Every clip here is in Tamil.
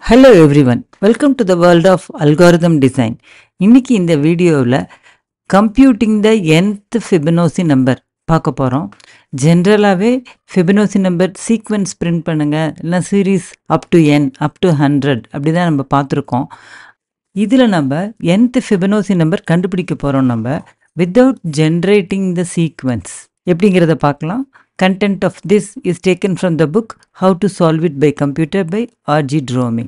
Hello everyone, welcome to the world of algorithm design. இன்னைக்கு இந்த வீடியோவில் computing the nth Fibonacci number பார்க்க போகிறோம். ஜென்ரலாகவே Fibonacci number sequence print பண்ணுங்க இல்லைனா series up to n, up to 100 அப்படி தான் நம்ம பார்த்துருக்கோம். இதில் நம்ம nth Fibonacci number கண்டுபிடிக்க போகிறோம் நம்ம without generating the sequence. எப்படிங்கிறத பார்க்கலாம். Content of this is taken from the book How to Solve It by Computer by R.G. Dromey.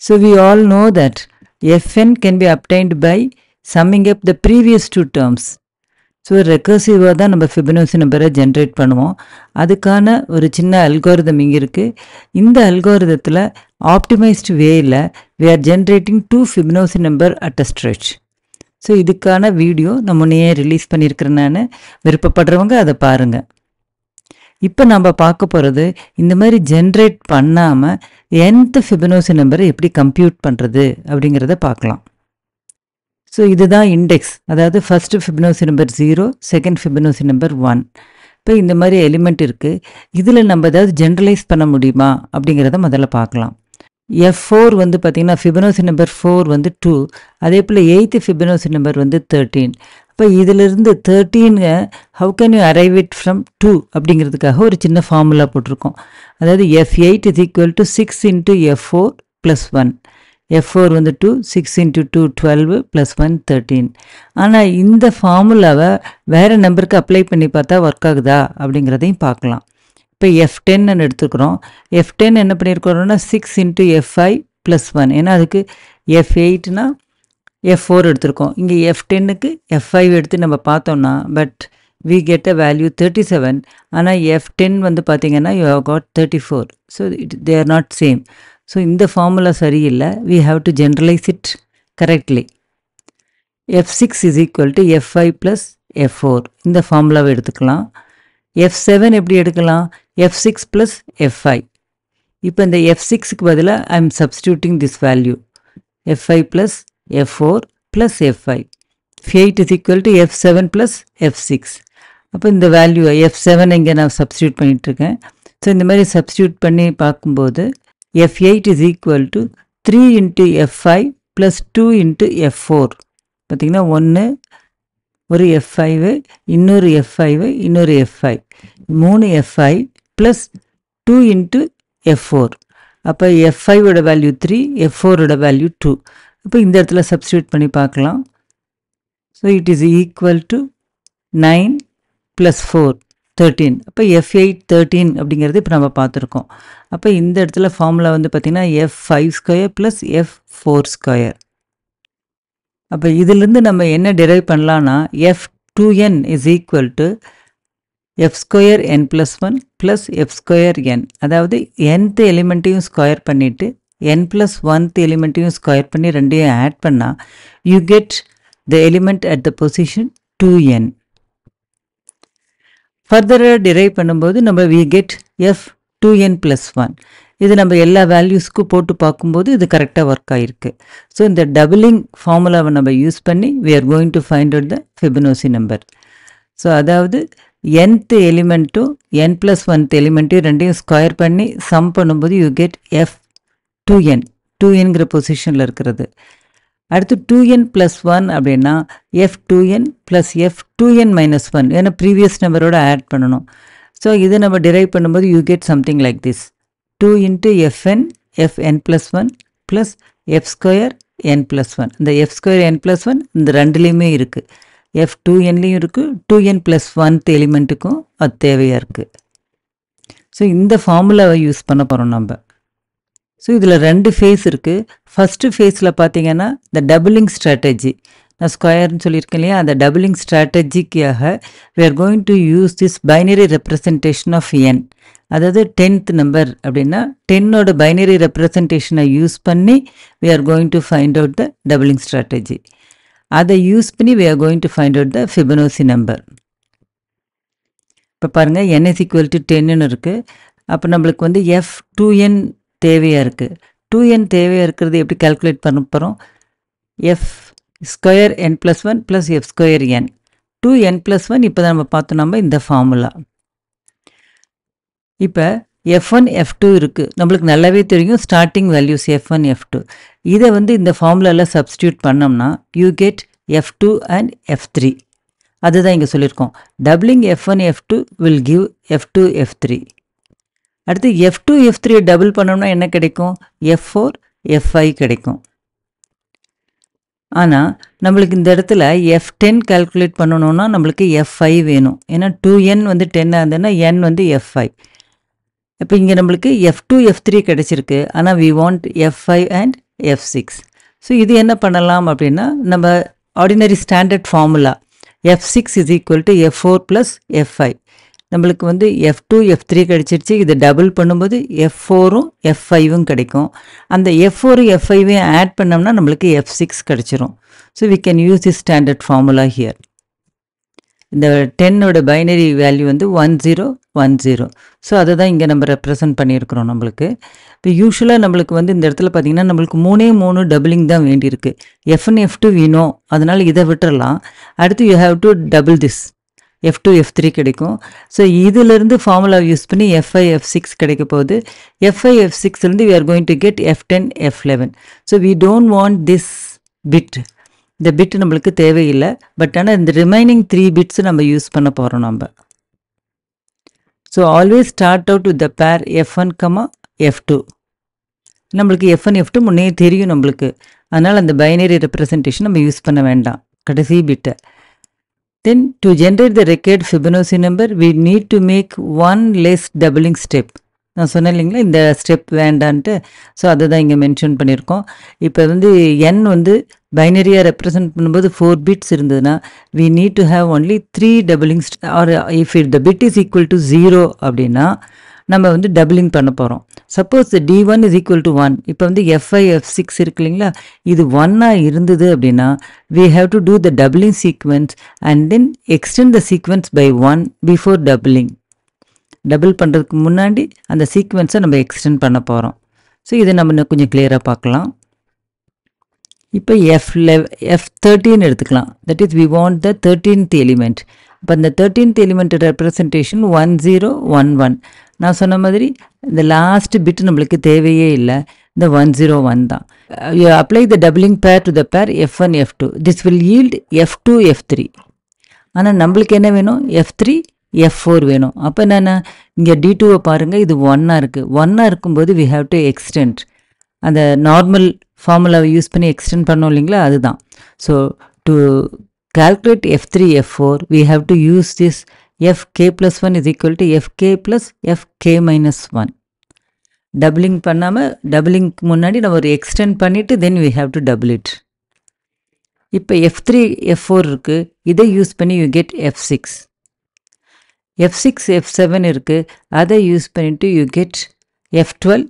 So we all know that Fn can be obtained by summing up the previous two terms. So recursive தான் நம்ம Fibonacci நம்பரை ஜென்ரேட் பண்ணுவோம். அதுக்கான ஒரு சின்ன அல்காரிதம் இங்கே இருக்குது. இந்த அல்காரிதத்தில் optimised வேயில் we are generating two Fibonacci number at a stretch. So இதுக்கான வீடியோ நான் முன்னையே ரிலீஸ் பண்ணியிருக்கிறேன். நான் விருப்பப்படுறவங்க அதை பாருங்கள். இப்போ நம்ம பார்க்க போகிறது இந்த மாதிரி ஜென்ரேட் பண்ணாமல் nth Fibonacci நம்பரை எப்படி கம்ப்யூட் பண்ணுறது அப்படிங்கிறத பார்க்கலாம். ஸோ இதுதான் இண்டெக்ஸ், அதாவது first Fibonacci number 0, second Fibonacci number 1. இப்போ இந்த மாதிரி எலிமெண்ட் இருக்குது. இதில் நம்ம ஏதாவது ஜென்ரலைஸ் பண்ண முடியுமா அப்படிங்கிறத முதல்ல பார்க்கலாம். F4 வந்து பார்த்திங்கன்னா Fibonacci நம்பர் 4 வந்து 2, அதே போல் 8th Fibonacci நம்பர் வந்து 13. இப்போ இதிலிருந்து 13 how can you arrive it from 2 அப்படிங்கிறதுக்காக ஒரு சின்ன ஃபார்முலா போட்டிருக்கோம். அதாவது F8 is equal to 6 into F4 plus 1. F4 வந்து 2, 6 into 2 12 plus 1 13. ஆனால் இந்த ஃபார்முலாவை வேறு நம்பருக்கு அப்ளை பண்ணி பார்த்தா ஒர்க் ஆகுதா அப்படிங்கிறதையும் பார்க்கலாம். இப்போ F10 எடுத்துக்கிறோம். F10 என்ன பண்ணியிருக்கிறோம்னா 6 into F5 plus 1. ஏன்னா அதுக்கு F8னா F4 எடுத்திருக்கோம். இங்கே F10க்கு F5 எடுத்து நம்ம பார்த்தோம்னா but we get a value 37. ஆனால் F10 வந்து பார்த்திங்கன்னா you have got 34. So they are not same. So இந்த ஃபார்முலா சரியில்லை. we have to generalize it correctly. F6 is equal to F5 plus F4. இந்த ஃபார்முலாவை எடுத்துக்கலாம். F7 எப்படி எடுக்கலாம்? F6 plus F5. இப்போ இந்த F6க்கு பதிலாக I am substituting this value. F5 plus F4 plus F5. F8 is equal to F7 plus F6. அப்போ இந்த வேல்யூ F7 இங்கே நான் சப்ஸ்டியூட் பண்ணிகிட்ருக்கேன். ஸோ இந்த மாதிரி சப்ஸ்டியூட் பண்ணி பார்க்கும்போது F8 is equal to 3 into F5 plus 2 into F4. பார்த்திங்கன்னா ஒரு F5, இன்னொரு F5, இன்னொரு F5, 3 F5 plus 2 into F4. அப்போ F5ஓட வேல்யூ 3, F4ஓட வேல்யூ 2. அப்போ இந்த இடத்துல சப்ஸ்டியூட் பண்ணி பார்க்கலாம். So it is equal to 9 + 4 13. அப்போ F8 13 அப்படிங்கிறது இப்போ நம்ம பார்த்துருக்கோம். அப்போ இந்த இடத்துல ஃபார்முலா வந்து பார்த்திங்கன்னா F5² + F4². அப்போ இதிலிருந்து நம்ம என்ன டிரைவ் பண்ணலான்னா F2n is equal to F²n + 1 + F²n. அதாவது nth எலிமெண்ட்டையும் ஸ்கொயர் பண்ணிவிட்டு n + 1th எலிமெண்ட்டையும் ஸ்கொயர் பண்ணி ரெண்டையும் ஆட் பண்ணால் you get the element at the position 2n. ஃபர்தராக டிரைவ் பண்ணும்போது நம்ம we get F2n + 1. இது நம்ம எல்லா வேல்யூஸ்க்கும் போட்டு பார்க்கும்போது இது கரெக்டாக ஒர்க் ஆகிருக்கு. ஸோ இந்த டபுளிங் ஃபார்முலாவை நம்ம யூஸ் பண்ணி we are going to find out the Fibonacci number. So அதாவது nth எலிமெண்ட்டும் n + 1th எலிமெண்ட்டையும் ரெண்டையும் ஸ்கொயர் பண்ணி சம் பண்ணும்போது you get F2n, 2nங்கிற பொசிஷனில் இருக்கிறது. அடுத்து 2n + 1 அப்படின்னா F2n + F2n - 1, ஏன்னா ப்ரீவியஸ் நம்பரோட ஆட் பண்ணணும். ஸோ இதை நம்ம டிரைவ் பண்ணும்போது you get something like this. 2 into Fn + 1 plus F²n + 1. இந்த F²n + 1 இந்த ரெண்டுலேயுமே இருக்குது. F2nலேயும் இருக்குது, 2n + 1th எலிமெண்ட்டுக்கும் அது தேவையாக இருக்குது. ஸோ இந்த ஃபார்முலாவை யூஸ் பண்ண போகிறோம் நம்ம. ஸோ இதில் ரெண்டு ஃபேஸ் இருக்குது. ஃபஸ்ட்டு ஃபேஸில் பார்த்தீங்கன்னா இந்த டபுளிங் ஸ்ட்ராட்டஜி, நான் ஸ்கொயர்னு சொல்லியிருக்கேன் இல்லையா, அந்த doubling ஸ்ட்ராட்டஜிக்காக we are going to use this binary representation of n. அதாவது 10th நம்பர் அப்படின்னா 10ஓட பைனரி ரெப்ரசன்டேஷனை யூஸ் பண்ணி we are going to find out the doubling strategy. அதை யூஸ் பண்ணி we are going to find out the Fibonacci number. இப்போ பாருங்கள் n is equal to 10ன்னு இருக்குது. அப்போ நம்மளுக்கு வந்து F2n தேவையாக இருக்குது. 2n தேவையாக இருக்கிறது எப்படி கால்குலேட் பண்ண போகிறோம்? F²n + 1 plus F²n. 2n + 1 இப்போ தான் நம்ம பார்த்தோம் நம்ம இந்த ஃபார்முலா. இப்போ F1 F2 இருக்குது, நம்மளுக்கு நல்லாவே தெரியும் ஸ்டார்டிங் வேல்யூஸ் F1 F2. இதை வந்து இந்த ஃபார்முலாவில் சப்ஸ்டியூட் பண்ணோம்னா you get F2 and F3. அதுதான் இங்கே சொல்லியிருக்கோம். Doubling F1 F2 will give F2 F3. அடுத்து F2 F3 டபுள் பண்ணோம்னா என்ன கிடைக்கும்? F4 F5 கிடைக்கும். ஆனால் நம்மளுக்கு இந்த இடத்துல F10 கால்குலேட் பண்ணணும்னா நம்மளுக்கு F5 வேணும். ஏன்னா 2n வந்து 10 ஆகுதுன்னா n வந்து F5. இப்போ இங்கே நம்மளுக்கு F2 F3 கிடைச்சிருக்கு, ஆனால் we want F5 and F6. So இது என்ன பண்ணலாம் அப்படின்னா நம்ம ordinary standard formula F6 is equal to F4 plus F5. நம்மளுக்கு வந்து F2 F3 கிடைச்சிருச்சு. இது டபுள் பண்ணும்போது F4ம் F5ம் கிடைக்கும். அந்த F4 F5ஐயும் ஆட் பண்ணோம்னா நம்மளுக்கு F6 கிடைச்சிரும். So we can use this standard formula here. இந்த 10ஓட பைனரி வேல்யூ வந்து 1010. ஸோ அதை தான் இங்கே நம்ம ரெப்ரசன்ட் பண்ணியிருக்கிறோம் நம்மளுக்கு. இப்போ யூஸ்வலாக நம்மளுக்கு வந்து இந்த இடத்துல பார்த்திங்கன்னா நம்மளுக்கு 3 டபுளிங் தான் வேண்டியிருக்கு. F1 F2 வேணும், அதனால் இதை விட்டுறலாம். அடுத்து you have to double this F2 F3 கிடைக்கும். ஸோ இதிலிருந்து ஃபார்முலா யூஸ் பண்ணி F5 F6 கிடைக்க போகுது. F5 F6லேருந்து we are going to get F10 F11. So we don't want this bit. இந்த பிட் நம்மளுக்கு தேவையில்லை. பட் ஆனால் இந்த ரிமைனிங் 3 பிட்ஸ் நம்ம யூஸ் பண்ண போகிறோம் நம்ம. So always start out with the பேர் F1, F2. நம்மளுக்கு F1 F2 முன்னே தெரியும் நம்மளுக்கு, அதனால் அந்த பைனரி ரெப்ரசன்டேஷன் நம்ம யூஸ் பண்ண வேண்டாம் கடைசி பிட்டை. Then to generate the required Fibonacci number, we need to make one less doubling step. நான் சொன்னேன் இல்லைங்களா இந்த ஸ்டெப் வேண்டான்ட்டு. ஸோ அதை தான் இங்கே மென்ஷன் பண்ணியிருக்கோம். இப்போ வந்து n வந்து பைனரியாக ரெப்ரசன்ட் பண்ணும்போது 4 பிட்ஸ் இருந்ததுன்னா we need to have only 3 doubling or if the bit is equal to 0 அப்படின்னா நம்ம வந்து டபுளிங் பண்ண போகிறோம். Suppose D1 is equal to 1, இப்போ வந்து F5 F6 இருக்கு இல்லைங்களா, இது 1ஆக இருந்தது அப்படின்னா we have to do the doubling sequence and then extend the sequence by 1 before doubling. Double பண்ணுறதுக்கு முன்னாடி அந்த சீக்வென்ஸை நம்ம எக்ஸ்டெண்ட் பண்ண போகிறோம். ஸோ இதை நம்ம இன்னும் கொஞ்சம் கிளியராக பார்க்கலாம். இப்போ F13 எடுத்துக்கலாம். That is we want the 13th element. இப்போ இந்த 13th எலிமெண்ட் ரெப்ரசன்டேஷன் 1011. நான் சொன்ன மாதிரி இந்த லாஸ்ட் பிட் நம்மளுக்கு தேவையே இல்லை, இந்த 101 தான். யூ அப்ளை த டபுளிங் பேர் டு த பேர் F1 F2. This will yield F2 F3. ஆனால் நம்மளுக்கு என்ன வேணும்? F3 F4 வேணும். அப்போ என்னென்ன, இங்கே D2வை பாருங்கள், இது 1ஆக இருக்குது. 1ஆக இருக்கும்போது we have to extend. அந்த நார்மல் ஃபார்முலாவை யூஸ் பண்ணி எக்ஸ்டெண்ட் பண்ணோம் இல்லைங்களா, அதுதான். So to calculate F3 F4 we have to use this Fk plus 1 is equal to Fk plus Fk minus 1. Doubling பண்ணாமல் டபுளிங்க்கு முன்னாடி நம்ம ஒரு எக்ஸ்டெண்ட் பண்ணிவிட்டு தென் we have to double it. இப்போ F3 F4 இருக்குது, இதை யூஸ் பண்ணி you get F6. F6 F7 இருக்குது, அதை யூஸ் பண்ணிவிட்டு you get F12.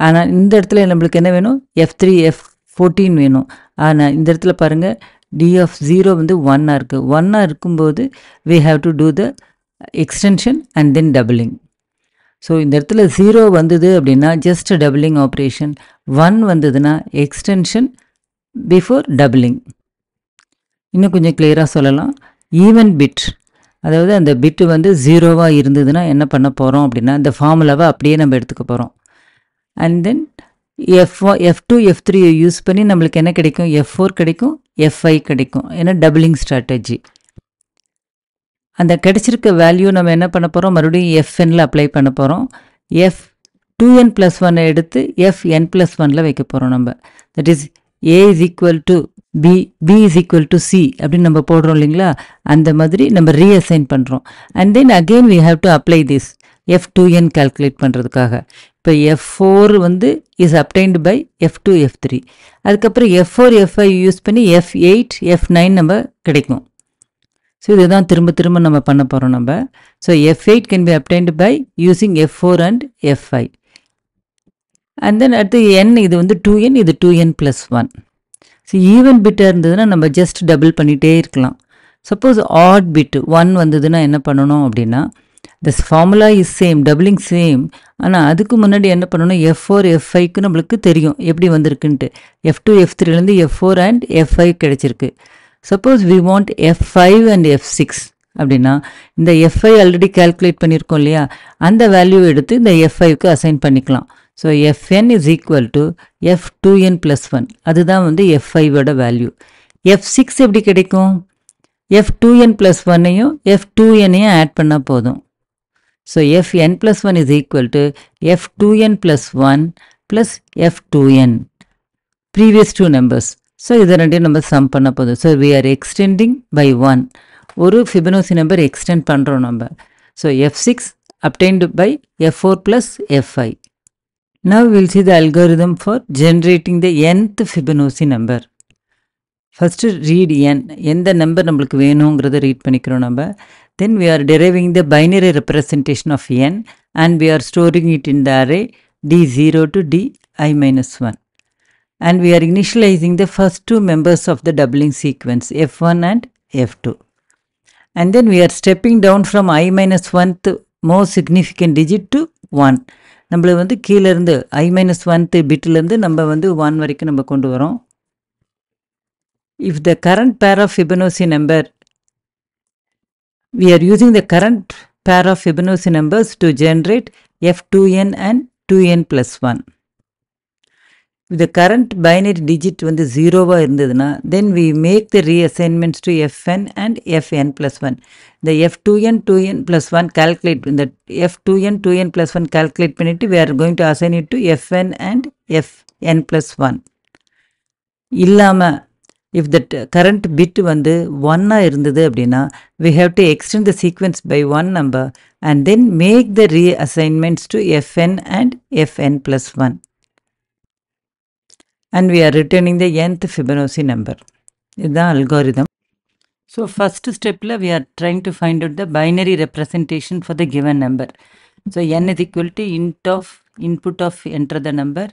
ஆனால் இந்த இடத்துல நம்மளுக்கு என்ன வேணும்? F3 F14 வேணும். ஆனால் இந்த இடத்துல பாருங்கள் D of 0 வந்து 1ஆக இருக்குது. 1ஆக இருக்கும்போது we have to do the extension and then doubling. So இந்த இடத்துல 0 வந்தது அப்படின்னா ஜஸ்ட் டபுளிங் ஆப்ரேஷன், 1 வந்ததுன்னா எக்ஸ்டென்ஷன் பிஃபோர் டபுளிங். இன்னும் கொஞ்சம் கிளியராக சொல்லலாம். ஈவன் பிட், அதாவது அந்த பிட்டு வந்து 0வாக இருந்ததுன்னா என்ன பண்ண போகிறோம் அப்படின்னா இந்த ஃபார்முலாவை அப்படியே நம்ம எடுத்துக்க போகிறோம். And then F2 F3 use பண்ணி நம்மளுக்கு என்ன கிடைக்கும்? F4 கிடைக்கும், F5 கிடைக்கும். ஏன்னா டபுளிங் ஸ்ட்ராட்டஜி. அந்த கிடைச்சிருக்க வேல்யூ நம்ம என்ன பண்ண போகிறோம்? மறுபடியும் Fnல அப்ளை பண்ண போகிறோம். F2n plus 1 எடுத்து Fn plus 1ல வைக்க போகிறோம் நம்ம. That is A is equal to B, B is equal to C அப்படின்னு நம்ம போடுறோம் இல்லைங்களா, அந்த மாதிரி நம்ம ரீஅசைன் பண்ணுறோம். And then again we have to apply this F2n calculate பண்ணுறதுக்காக. இப்போ F4 வந்து is obtained by F2 F3. அதுக்கப்புறம் F4 F5 யூஸ் பண்ணி F8 F9 நம்ம கிடைக்கும். ஸோ இதுதான் திரும்ப திரும்ப நம்ம பண்ண போகிறோம் நம்ம. So F8 can be obtained by using F4 and F5. And then அடுத்து n, இது வந்து 2n, இது 2n plus 1. ஸோ ஈவன் பிட்டாக இருந்ததுன்னா நம்ம ஜஸ்ட் டபுள் பண்ணிகிட்டே இருக்கலாம். சப்போஸ் ஆட் பிட் 1 வந்ததுன்னா என்ன பண்ணணும் அப்படின்னா this formula is same, doubling same. ஆனால் அதுக்கு முன்னாடி என்ன பண்ணணும்? F4 F5க்கு நம்மளுக்கு தெரியும் எப்படி வந்திருக்குன்ட்டு. F2 F3லேருந்து F4 அண்ட் F5 கிடைச்சிருக்கு. Suppose we want F5 and F6 அப்படின்னா இந்த F5 ஆல்ரெடி கால்குலேட் பண்ணியிருக்கோம் இல்லையா, அந்த வேல்யூ எடுத்து இந்த F5க்கு அசைன் பண்ணிக்கலாம். So Fn is equal to F2n + 1. அதுதான் வந்து F5ஓட வேல்யூ. F6 எப்படி கிடைக்கும்? F2n + 1ஐயும் F2nஐயும் ஆட் பண்ணால் போதும். So Fn + 1 is equal to F2n + 1 plus F2n. Previous two numbers. So இதை ரெண்டையும் நம்ம சம் பண்ண போதும். So we are extending by 1. ஒரு ஃபிபனோசி நம்பர் எக்ஸ்டெண்ட் பண்ணுறோம் நம்ம. So F6 obtained by F4 plus F5. Now we will see the algorithm for generating the nth Fibonacci number. First read n. எந்த நம்பர் நம்மளுக்கு வேணுங்கிறத ரீட் பண்ணிக்கிறோம் நம்ம. Then we are deriving the binary representation of n and we are storing it in the array D0 to Di-1. And we are initializing the first two members of the doubling sequence F1 and F2. And then we are stepping down from I-1th most significant digit to 1. நம்மள வந்து கீழேருந்து I-1th பிட்டிலேருந்து நம்ம வந்து 1 வரைக்கும் நம்ம கொண்டு வரோம். If the current pair of Fibonacci number, we are using the current pair of Fibonacci numbers to generate F2n and 2n plus 1. If the current binary digit வந்து 0வா இருந்ததுன்னா then we make the reassignments to Fn and Fn plus 1. The F2n 2n plus 1 calculate, இந்த F2n 2n plus 1 calculate பண்ணிட்டு we are going to assign it to Fn and Fn plus 1. இல்லாம if the current bit வந்து 1ஆ இருந்தது அப்படின்னா we have to extend the sequence by one number and then make the reassignments to Fn and Fn plus 1. And we are returning the nth Fibonacci number. இதுதான் algorithm. So first stepல we are trying to find out the binary representation for the given number. So n is equal to int of input of enter the number.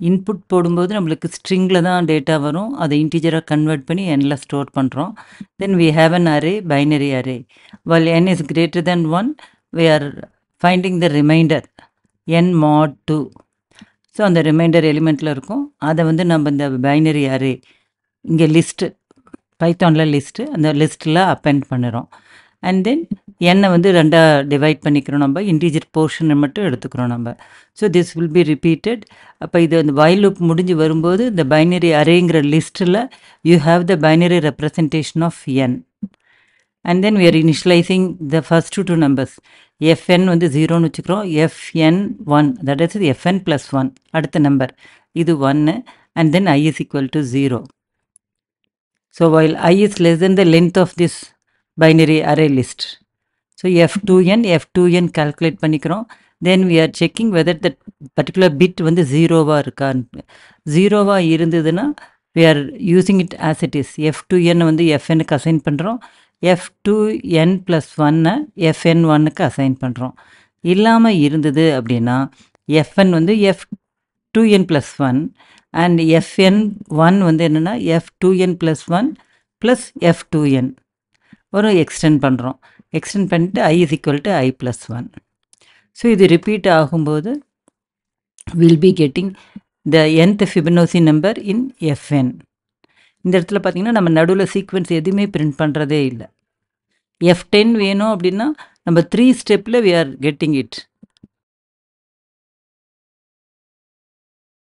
Input போடும்போது நம்மளுக்கு ஸ்ட்ரிங்கில் தான் டேட்டா வரும். அதை இன்டிஜராக கன்வெர்ட் பண்ணி nல ஸ்டோர் பண்ணுறோம். Then we have an array, binary array. While n is greater than 1, we are finding the remainder n mod 2. So அந்த ரிமைண்டர் எலிமெண்ட்டில் இருக்கும். அதை வந்து நம்ம இந்த பைனரி அரே இங்கே லிஸ்ட்டு பைத்தானில் லிஸ்ட்டு அந்த லிஸ்ட்டில் அப்பெண்ட் பண்ணுறோம். அண்ட் தென் என்னை வந்து ரெண்டாக டிவைட் பண்ணிக்கிறோம். நம்ம இன்டீஜர் போர்ஷனை மட்டும் எடுத்துக்கிறோம் நம்ம. So this will be repeated. அப்போ இது அந்த வைல் லூப் முடிஞ்சு வரும்போது இந்த பைனரி அரேங்கிற லிஸ்ட்டில் you have the binary representation of n. And then we are initializing the first two numbers. Fn வந்து 0ன்னு வச்சுக்கிறோம். Fn1, that is Fn plus 1. அடுத்த நம்பர் இது 1 and then I is equal to 0. So while I is less than the length of this binary array list. So F2n calculate பண்ணிக்கிறோம். Then we are checking whether that particular bit வந்து 0வா இருக்கான்னு. 0வா இருந்ததுன்னா we are using it as it is. F2n வந்து Fnக்கு அசைன் பண்ணுறோம். F2n plus 1 Fn1க்கு அசைன் பண்ணுறோம். இல்லாமல் இருந்தது அப்படின்னா Fn வந்து F2n plus 1 அண்ட் Fn1 வந்து என்னென்னா F2n plus 1 plus F2n ஒரு எக்ஸ்டெண்ட் பண்ணுறோம். எக்ஸ்டெண்ட் பண்ணிட்டு I is equal to I plus 1. So இது ரிப்பீட் ஆகும்போது will be getting the nth Fibonacci number in Fn. இந்த இடத்துல பார்த்திங்கன்னா நம்ம நடுவில் சீக்வன்ஸ் எதுவுமே பிரிண்ட் பண்ணுறதே இல்லை. F10 வேணும் அப்படின்னா நம்ம 3 ஸ்டெப்பில் we are getting it.